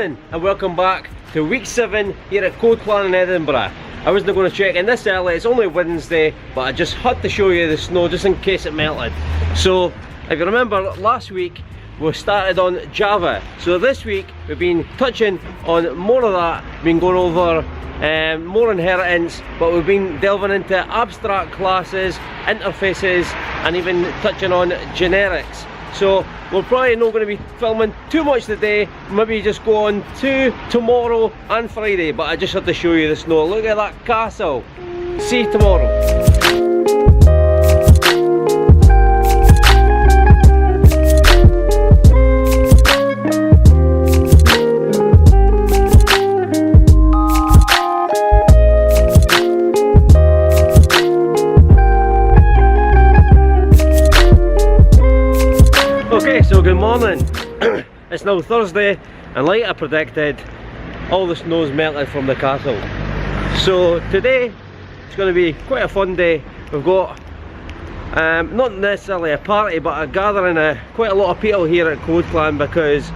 morning and welcome back to week 7 here at CodeClan in Edinburgh. I wasn't going to check in this early, it's only Wednesday, but I just had to show you the snow just in case it melted. So if you remember, last week we started on Java, so this week we've been touching on more of that, been going over more inheritance, but we've been delving into abstract classes, interfaces, and even touching on generics. So we're probably not going to be filming too much today, maybe just go on to tomorrow and Friday, but I just had to show you the snow. Look at that castle. See you tomorrow. Okay, so good morning. It's now Thursday, and like I predicted, all the snow's melted from the castle. So today it's going to be quite a fun day. We've got not necessarily a party, but a gathering of quite a lot of people here at CodeClan, because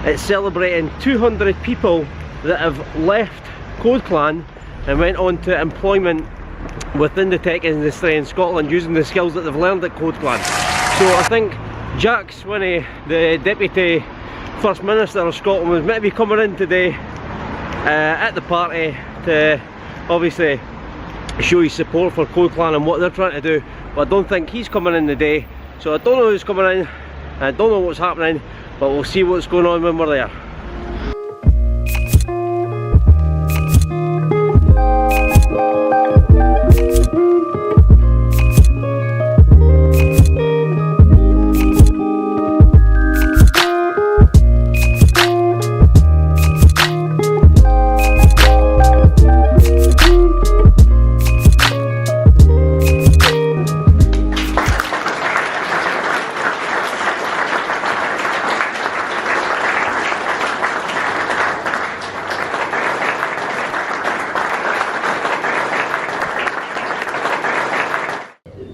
it's celebrating 200 people that have left CodeClan and went on to employment within the tech industry in Scotland using the skills that they've learned at CodeClan. So I think Jack Swinney, the Deputy First Minister of Scotland, was meant to be coming in today at the party to obviously show his support for CodeClan and what they're trying to do, but I don't think he's coming in today. So I don't know who's coming in, I don't know what's happening, but we'll see what's going on when we're there.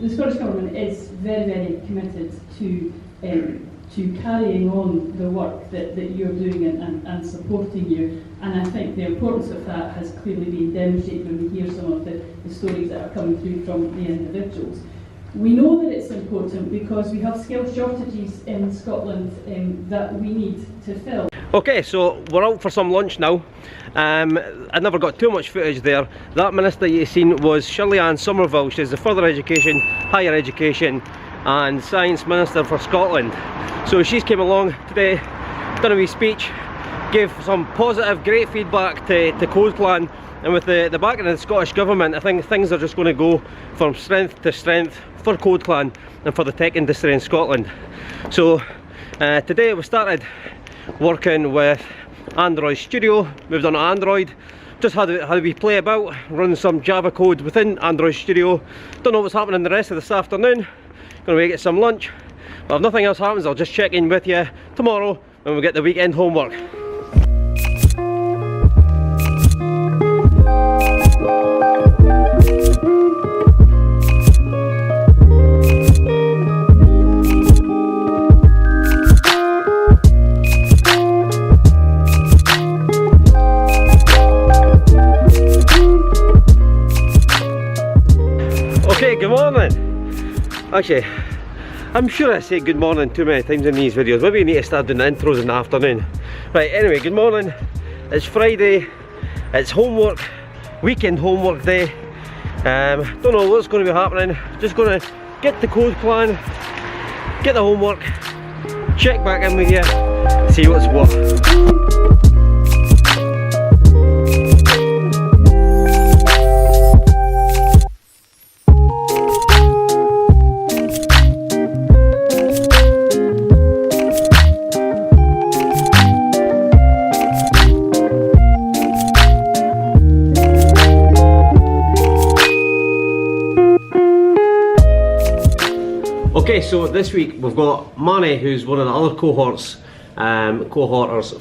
The Scottish Government is very committed to carrying on the work that you're doing and supporting you, and I think the importance of that has clearly been demonstrated when we hear some of the stories that are coming through from the individuals. We know that it's important because we have skill shortages in Scotland that we need to fill. Okay, so we're out for some lunch now. I never got too much footage there. That minister you've seen was Shirley-Ann Somerville. She's the Further Education, Higher Education and Science Minister for Scotland. So she's came along today, done a wee speech, gave some positive, great feedback to CodeClan, and with the backing of the Scottish Government, I think things are just going to go from strength to strength for CodeClan and for the tech industry in Scotland. So today we started working with Android Studio, moved on to Android, just had we play about, run some Java code within Android Studio. Don't know what's happening the rest of this afternoon, gonna get some lunch, but if nothing else happens I'll just check in with you tomorrow when we get the weekend homework. Okay, good morning. Actually, I'm sure I say good morning too many times in these videos. Maybe you need to start doing the intros in the afternoon. Right, anyway, good morning. It's Friday. It's homework, weekend homework day. Don't know what's going to be happening. Just going to get the CodeClan, get the homework, check back in with you, see what's what. Okay, so this week we've got Manny, who's one of the other cohorters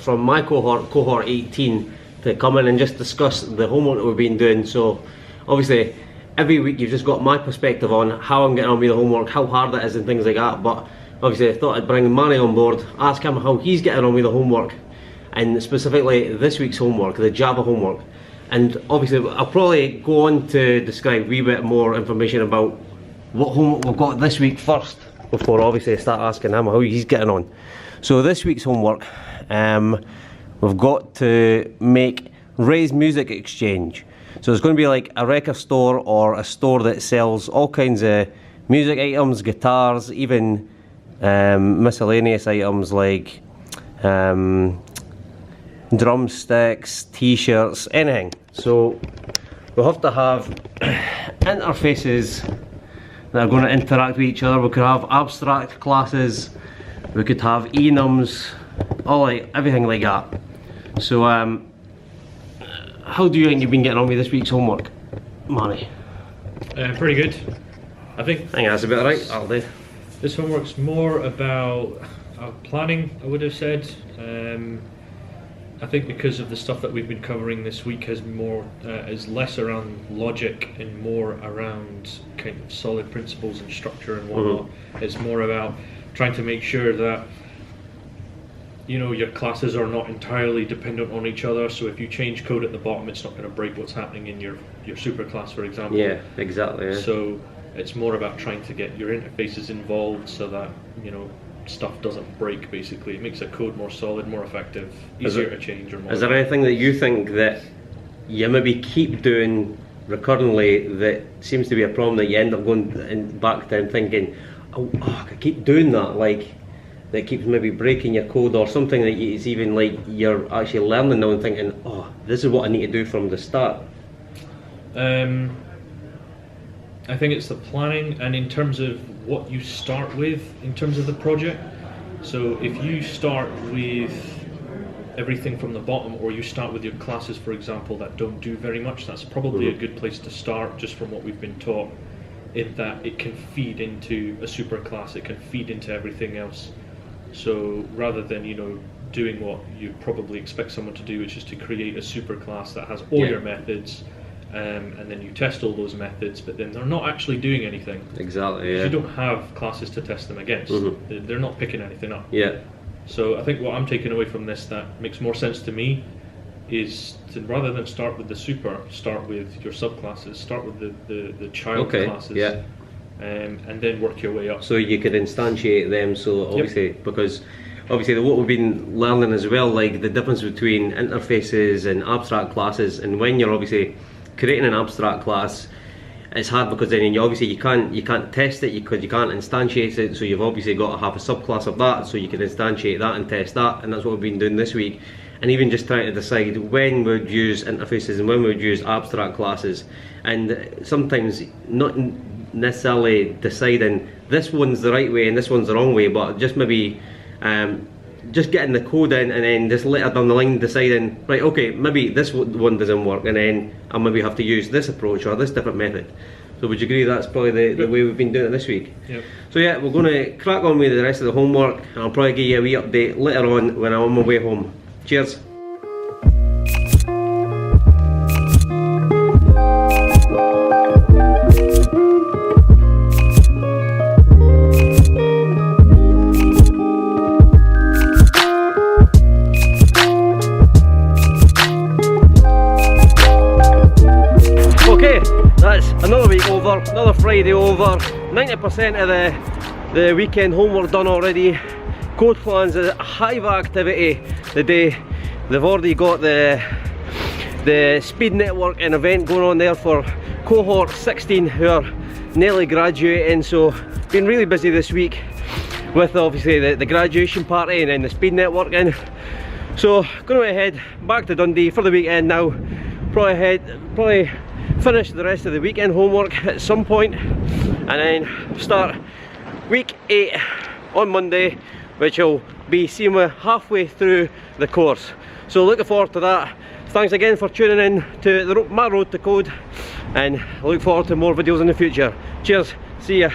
from my cohort, cohort 18, to come in and just discuss the homework that we've been doing. So obviously every week you've just got my perspective on how I'm getting on with the homework, how hard it is and things like that, but obviously I thought I'd bring Manny on board, ask him how he's getting on with the homework, and specifically this week's homework, the Java homework. And obviously I'll probably go on to describe a wee bit more information about what homework we've got this week first, before obviously I start asking him how he's getting on. So this week's homework, we've got to make Ray's Music Exchange. So it's going to be like a record store or a store that sells all kinds of music items, guitars, even miscellaneous items like drumsticks, t-shirts, anything. So we'll have to have interfaces that are going to interact with each other. We could have abstract classes, we could have enums, all like everything like that. So how do you think you've been getting on with this week's homework, Manny? Pretty good. I think that's about right. I'll do. This homework's more about planning, I would have said. I think because of the stuff that we've been covering this week is less around logic and more around kind of solid principles and structure and whatnot. It's more about trying to make sure that your classes are not entirely dependent on each other. So if you change code at the bottom, it's not going to break what's happening in your superclass, for example. Yeah, exactly. Yeah. So it's more about trying to get your interfaces involved so that stuff doesn't break. Basically, it makes a code more solid, more effective, easier to change. Or more. Is there anything that you think that you maybe keep doing recurrently that seems to be a problem that you end up going back to and thinking, oh, I keep doing that, like that keeps maybe breaking your code, or something that it's even like you're actually learning now and thinking, oh, this is what I need to do from the start? I think it's the planning, and in terms of what you start with in terms of the project. So if you start with everything from the bottom, or you start with your classes, for example, that don't do very much, that's probably a good place to start, just from what we've been taught, in that it can feed into a superclass, it can feed into everything else. So rather than doing what you probably expect someone to do, which is to create a superclass that has all your methods, and then you test all those methods, but then they're not actually doing anything. Exactly. Yeah. You don't have classes to test them against. They're not picking anything up. Yeah. So I think what I'm taking away from this that makes more sense to me is to, rather than start with the super, start with your subclasses. Start with the child classes. Yeah. And then work your way up. So you could instantiate them. So obviously, because obviously what we've been learning as well, like the difference between interfaces and abstract classes, and when you're obviously creating an abstract class, it's hard because then you can't test it because you can't instantiate it. So you've obviously got to have a subclass of that, so you can instantiate that and test that, and that's what we've been doing this week. And even just trying to decide when we would use interfaces and when we would use abstract classes, and sometimes not necessarily deciding this one's the right way and this one's the wrong way, but just maybe just getting the code in, and then just later down the line deciding, right, okay, maybe this one doesn't work, and then I'll maybe have to use this approach or this different method. So would you agree that's probably the way we've been doing it this week? Yep. So yeah, we're going to crack on with the rest of the homework, and I'll probably give you a wee update later on when I'm on my way home. Cheers. That's another week over, another Friday over, 90% of the weekend homework done already. CodeClan's a hive activity today. They've already got the speed networking event going on there for cohort 16 who are nearly graduating, so been really busy this week with obviously the graduation party and then the speed networking. So going to head back to Dundee for the weekend now. Probably finish the rest of the weekend homework at some point, and then start week 8 on Monday, which will be seeing me halfway through the course. So looking forward to that. Thanks again for tuning in to my road to code, and I look forward to more videos in the future. Cheers, see ya.